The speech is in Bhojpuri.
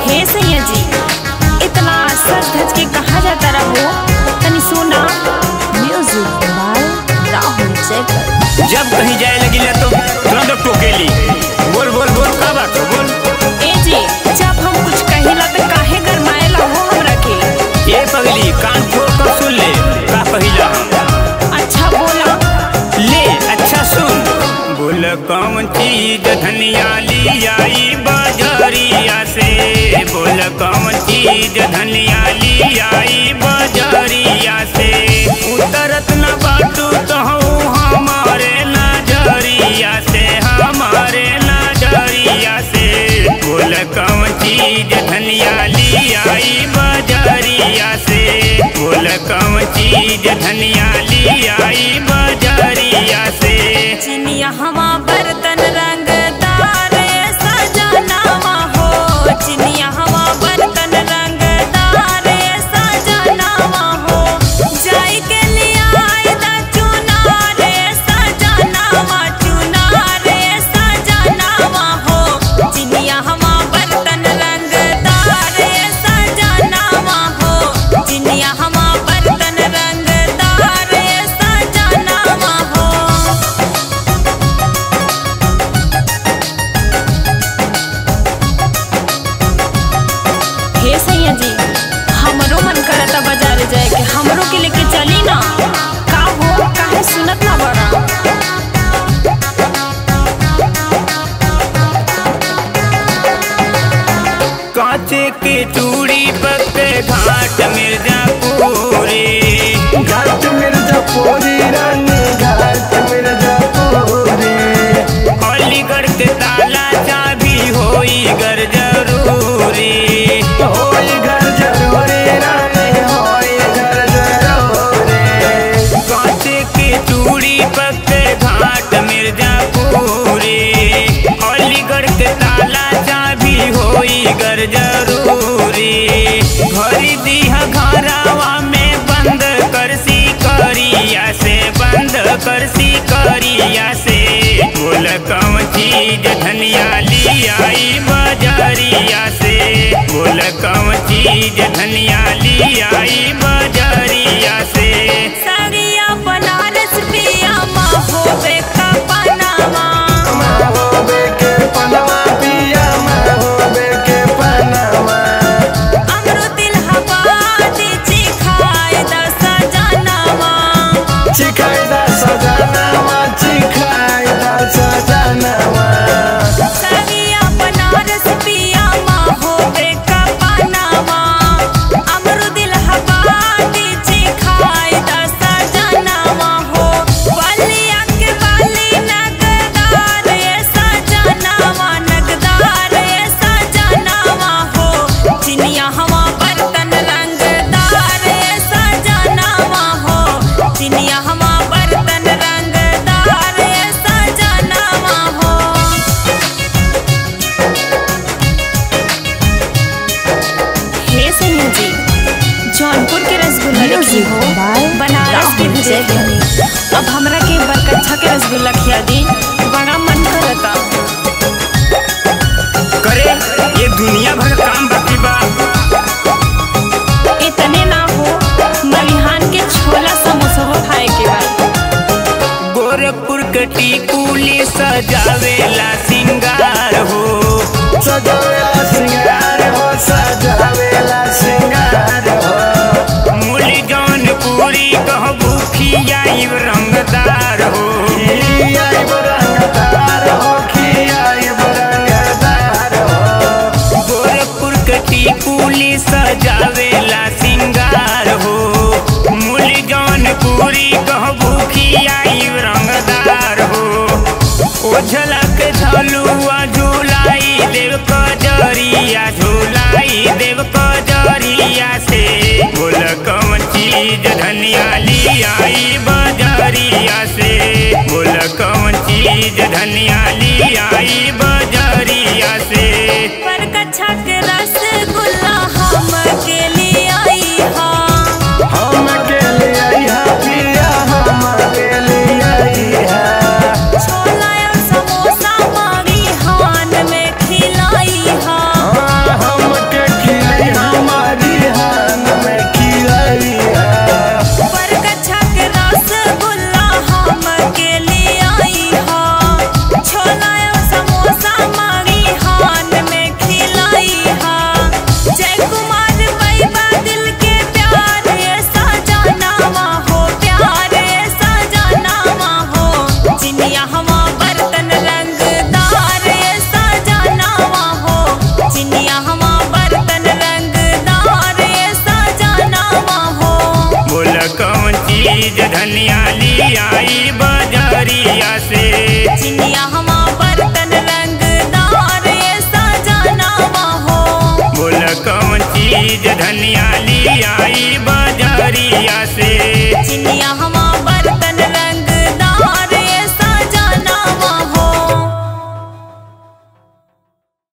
हे सैया जी, इतना सज धज के कहा जाता रहो, तनी सुना। Music by Rahul Jaykar. जब कहीं जाए लगी तो तुरंत टोकेली। बोल बोल बोल का बात हो बोल। ए जी, जब हम कुछ कहिला तो काहे गरमाएला हो हमरा के? ये पगली कान खोल कर सुन ले का कहिला। अच्छा बोला। ले अच्छा सुन। बोल कौन चीज धनिया ली आई बाजरिया से। बोल कौन चीज धनिया ली आई बाजरिया से। उतरत न बाटू तो हमारे नजरिया से, हमारे नजरिया से। बोल कौन चीज धनिया ली आई बाजरिया से। बोल कौन चीज धनिया ली आई बाजरिया से। चिनिया हवा बर्तन रंगदार सजनावा हो। चिनिया हवा बर्तन रंगदार सजनावा हो। जाई के लिया आयदा चुनार सजनावा, चुनार सजनावा हो। चिनिया हवा बर्तन रंगदार सजनावा हो। चिनिया हवा बर्तन रंगदार सजनावा हो। हे सैया जी, हमरो मन करता बाजार जाए के, हमरो के लेके चली ना। का हो काहे सुनत ना बड़ा? कांचे के चूड़ी पक्के घाट मिर्जापुरी। घाट मिर्जापुरी रानी घाट मिर्जापुरी। अलीगढ़ के ताला चाबी होई घर जरूरी। होई घर जरूरी रानी होई घर जरूरी। कांचे के चूड़ी पक्के घाट मिर्जापुरी। अलीगढ़ के ताला चाबी होई घर जरूरी। भरी दीहा घरावा में बंद कर सी करिया से, बंद कर सी करिया से। बोल कौन चीज धनिया ली आई बाजरिया से। बोल कौन चीज धनिया ली आई बाजरिया से। साड़िया बनारस पिया होवे का पनामा। होवे के पनामा पिया होवे के पनामा। अमरुद इलाहाबादी चिखाए दा सजनावा। चिखाए दा सजनावा, चिखाए दा सजनावा। साड़िया बनारस पिया होवे का पनामा। अमरुद इलाहाबादी चिखाए दा सजनावा हो। बलिया के बाली नगदार सजनावा, नगदार सजनावा हो। चिनिया हवा बर्तन रंगदार सजनावा हो। चिनिया हवा बर्तन रंगदार सजनावा हो। हे सैया जी, जौनपुर के रसगुल्ला लिखी हो, बनारस के भी देखी। अब हमरा के बरकच्छा के रसगुल्ला खिया दी, बड़ा मन करता। करे ये दुनिया भर काम बाकी बा। इतने ना हो, मलिहान के छोला समोसा हो खाए के बाद। गोरखपुर के टिकुली सजावेला सिंगार हो। सजावेला सिंगार हो, सजावेला सिंगार हो। मूली जौनपुरी कहबू खियाई रंगदार हो। खियाई रंगदार हो, खियाई रंगदार हो। गोरखपुर के टिकुली सजावेला सिंगार हो। मूली जौनपुरी कहबू खियाई रंगदार हो। ओझला के झलुआ झुलाई देव कजरिया, झुलाई देव कजरिया से। बोल कौन चीज धनिया ली आई बाजरिया से। बोल कौन चीज धनिया ली आई बाजरिया से। बरकच्छा के रसगुल्ला हम के लिए आई हा। हम के लिए आई हा पिया, हम के लिए आई हा। छोला और समोसा मारी हान में खिलाई हा। हम पनिया ली आई बजरिया से। चिनिया हम